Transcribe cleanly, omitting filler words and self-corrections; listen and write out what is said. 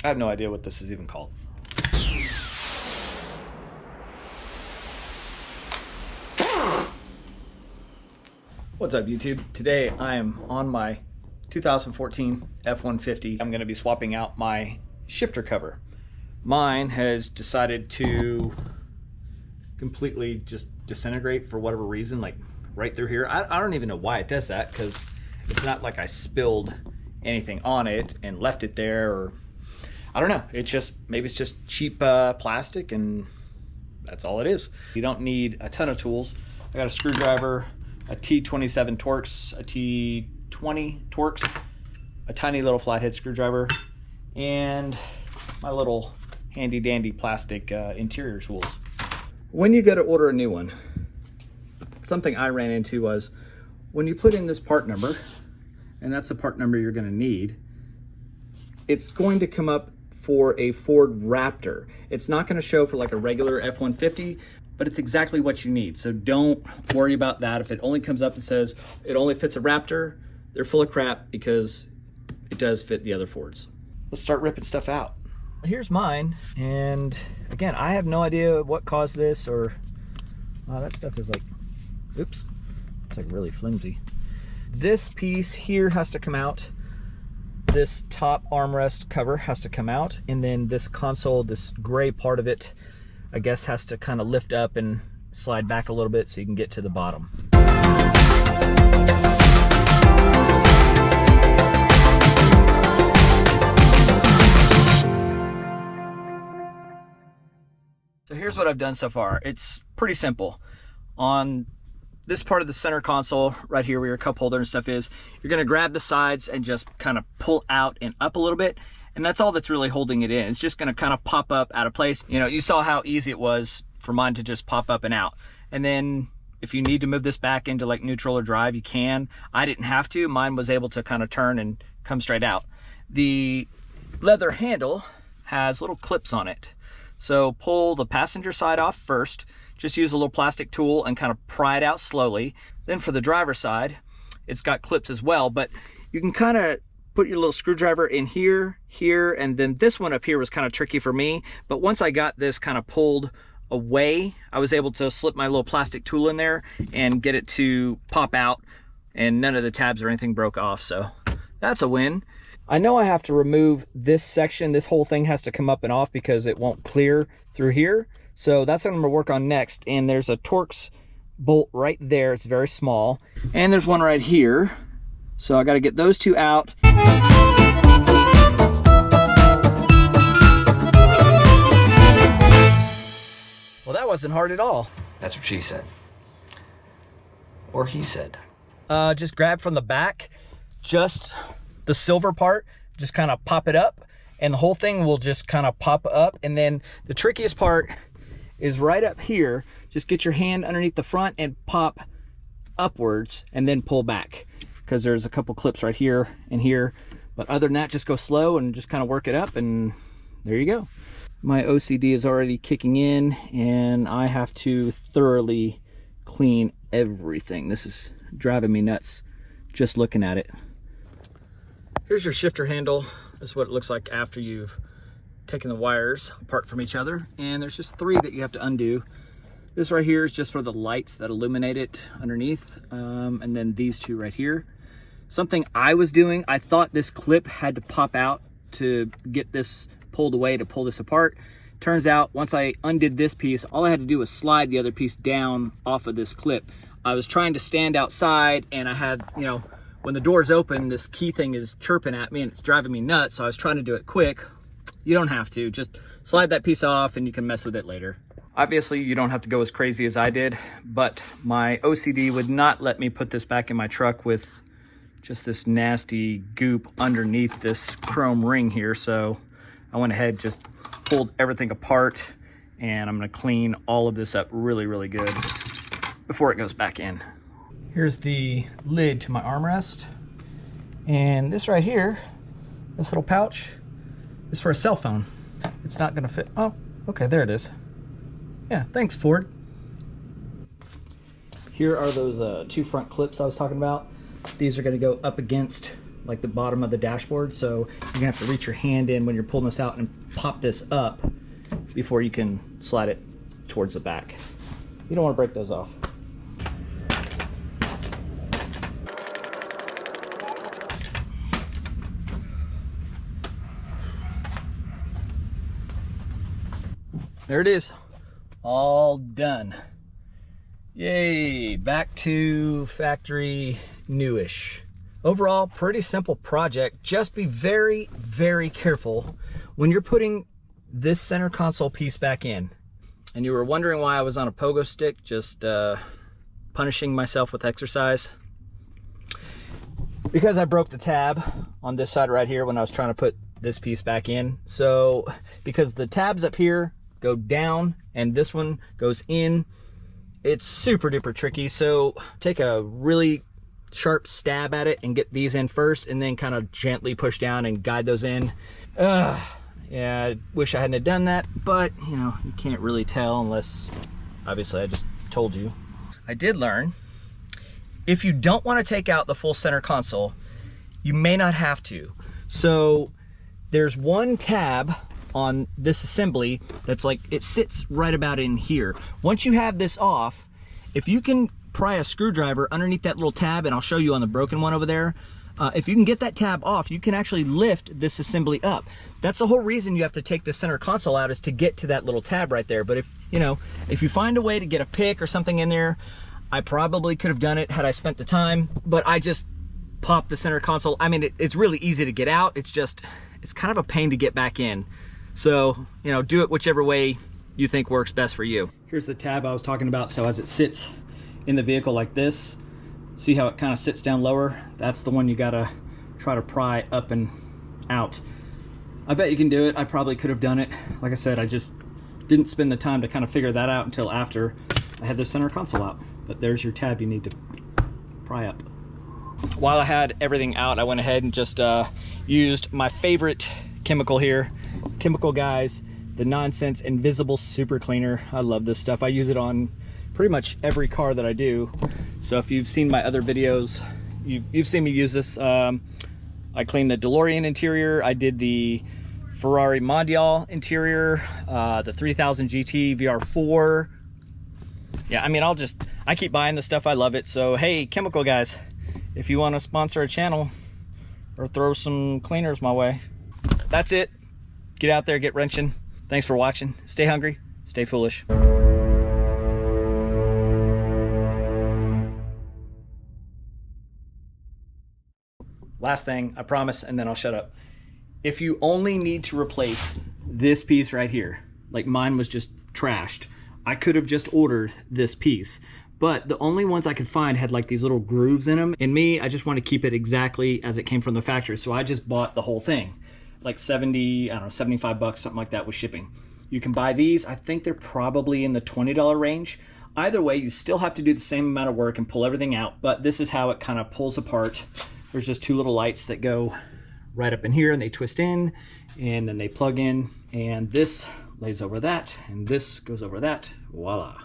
I have no idea what this is even called. What's up, YouTube? Today I am on my 2014 F-150. I'm going to be swapping out my shifter cover. Mine has decided to completely just disintegrate for whatever reason, like right through here. I don't even know why it does that, because it's not like I spilled anything on it and left it there, or I don't know. It's just, maybe it's just cheap plastic, and that's all it is. You don't need a ton of tools. I got a screwdriver, a T27 Torx, a T20 Torx, a tiny little flathead screwdriver, and my little handy dandy plastic interior tools. When you go to order a new one, something I ran into was when you put in this part number, and that's the part number you're going to need, it's going to come up for a Ford Raptor. It's not going to show for like a regular F-150, but it's exactly what you need. So don't worry about that. If it only comes up and says it only fits a Raptor, they're full of crap, because it does fit the other Fords. Let's start ripping stuff out. Here's mine, and again, I have no idea what caused this, or that stuff is like, oops, it's like really flimsy. This piece here has to come out. This top armrest cover has to come out, and then this console, this gray part of it, I guess has to kind of lift up and slide back a little bit so you can get to the bottom. So here's what I've done so far. It's pretty simple. On this part of the center console right here where your cup holder and stuff is, you're going to grab the sides and just kind of pull out and up a little bit, and that's all that's really holding it in. It's just going to kind of pop up out of place. You know, you saw how easy it was for mine to just pop up and out. And then if you need to move this back into like neutral or drive, you can. I didn't have to. Mine was able to kind of turn and come straight out. The leather handle has little clips on it. So pull the passenger side off first. Just use a little plastic tool and kind of pry it out slowly. Then for the driver's side, it's got clips as well, but you can kind of put your little screwdriver in here, here, and then this one up here was kind of tricky for me. But once I got this kind of pulled away, I was able to slip my little plastic tool in there and get it to pop out, and none of the tabs or anything broke off, so that's a win. I know I have to remove this section. This whole thing has to come up and off because it won't clear through here. So that's what I'm gonna work on next. And there's a Torx bolt right there. It's very small. And there's one right here. So I gotta get those two out. Well, that wasn't hard at all. That's what she said. Or he said. Just grab from the back, just the silver part, just kind of pop it up, and the whole thing will just kind of pop up. And then the trickiest part is right up here. Just get your hand underneath the front and pop upwards and then pull back, because there's a couple clips right here and here. But other than that, just go slow and just kind of work it up, and there you go. My OCD is already kicking in, and I have to thoroughly clean everything. This is driving me nuts just looking at it. Here's your shifter handle. This is what it looks like after you've taken the wires apart from each other. And there's just 3 that you have to undo. This right here is just for the lights that illuminate it underneath. And then these 2 right here. Something I was doing, I thought this clip had to pop out to get this pulled away to pull this apart. Turns out once I undid this piece, all I had to do was slide the other piece down off of this clip. I was trying to stand outside, and I had, you know, when the door's open, this key thing is chirping at me and it's driving me nuts. So I was trying to do it quick. You don't have to. Just slide that piece off and you can mess with it later. Obviously, you don't have to go as crazy as I did, but my OCD would not let me put this back in my truck with just this nasty goop underneath this chrome ring here. So I went ahead, just pulled everything apart, and I'm gonna clean all of this up really, really good before it goes back in. Here's the lid to my armrest. And this right here, this little pouch, is for a cell phone. It's not gonna fit. Oh, okay, there it is. Yeah, thanks, Ford. Here are those 2 front clips I was talking about. These are gonna go up against like the bottom of the dashboard. So you're gonna have to reach your hand in when you're pulling this out and pop this up before you can slide it towards the back. You don't want to break those off. There it is, all done. Yay, back to factory newish. Overall, pretty simple project. Just be very, very careful when you're putting this center console piece back in. And you were wondering why I was on a pogo stick, just punishing myself with exercise. Because I broke the tab on this side right here when I was trying to put this piece back in. So, because the tabs up here go down and this one goes in, it's super duper tricky. So take a really sharp stab at it and get these in first, and then kind of gently push down and guide those in. Yeah, I wish I hadn't have done that, but you know, you can't really tell unless obviously I just told you. I did learn, if you don't want to take out the full center console, you may not have to. So there's one tab on this assembly that's like, it sits right about in here. Once you have this off, if you can pry a screwdriver underneath that little tab, and I'll show you on the broken one over there, if you can get that tab off, you can actually lift this assembly up. That's the whole reason you have to take the center console out, is to get to that little tab right there. But if you find a way to get a pick or something in there, I probably could have done it had I spent the time, but I just popped the center console. I mean, it's really easy to get out. It's kind of a pain to get back in. So, do it whichever way you think works best for you. Here's the tab I was talking about. So as it sits in the vehicle like this, see how it kind of sits down lower? That's the one you gotta try to pry up and out. I bet you can do it. I probably could have done it. Like I said, I just didn't spend the time to kind of figure that out until after I had the center console out. But there's your tab you need to pry up. While I had everything out, I went ahead and just used my favorite chemical here. Chemical Guys, the Nonsense Invisible Super Cleaner. I love this stuff. I use it on pretty much every car that I do. So if you've seen my other videos, you've seen me use this. I cleaned the DeLorean interior. I did the Ferrari Mondial interior, the 3000 GT VR4. Yeah, I mean, I keep buying this stuff. I love it. So hey, Chemical Guys, if you want to sponsor a channel or throw some cleaners my way, that's it. Get out there, get wrenching. Thanks for watching. Stay hungry, stay foolish. Last thing, I promise, and then I'll shut up. If you only need to replace this piece right here, like mine was just trashed, I could have just ordered this piece, but the only ones I could find had like these little grooves in them. And me, I just want to keep it exactly as it came from the factory. So I just bought the whole thing, like 70, I don't know, 75 bucks, something like that with shipping. You can buy these. I think they're probably in the $20 range. Either way, you still have to do the same amount of work and pull everything out, but this is how it kind of pulls apart. There's just two little lights that go right up in here, and they twist in and then they plug in, and this lays over that and this goes over that. Voila.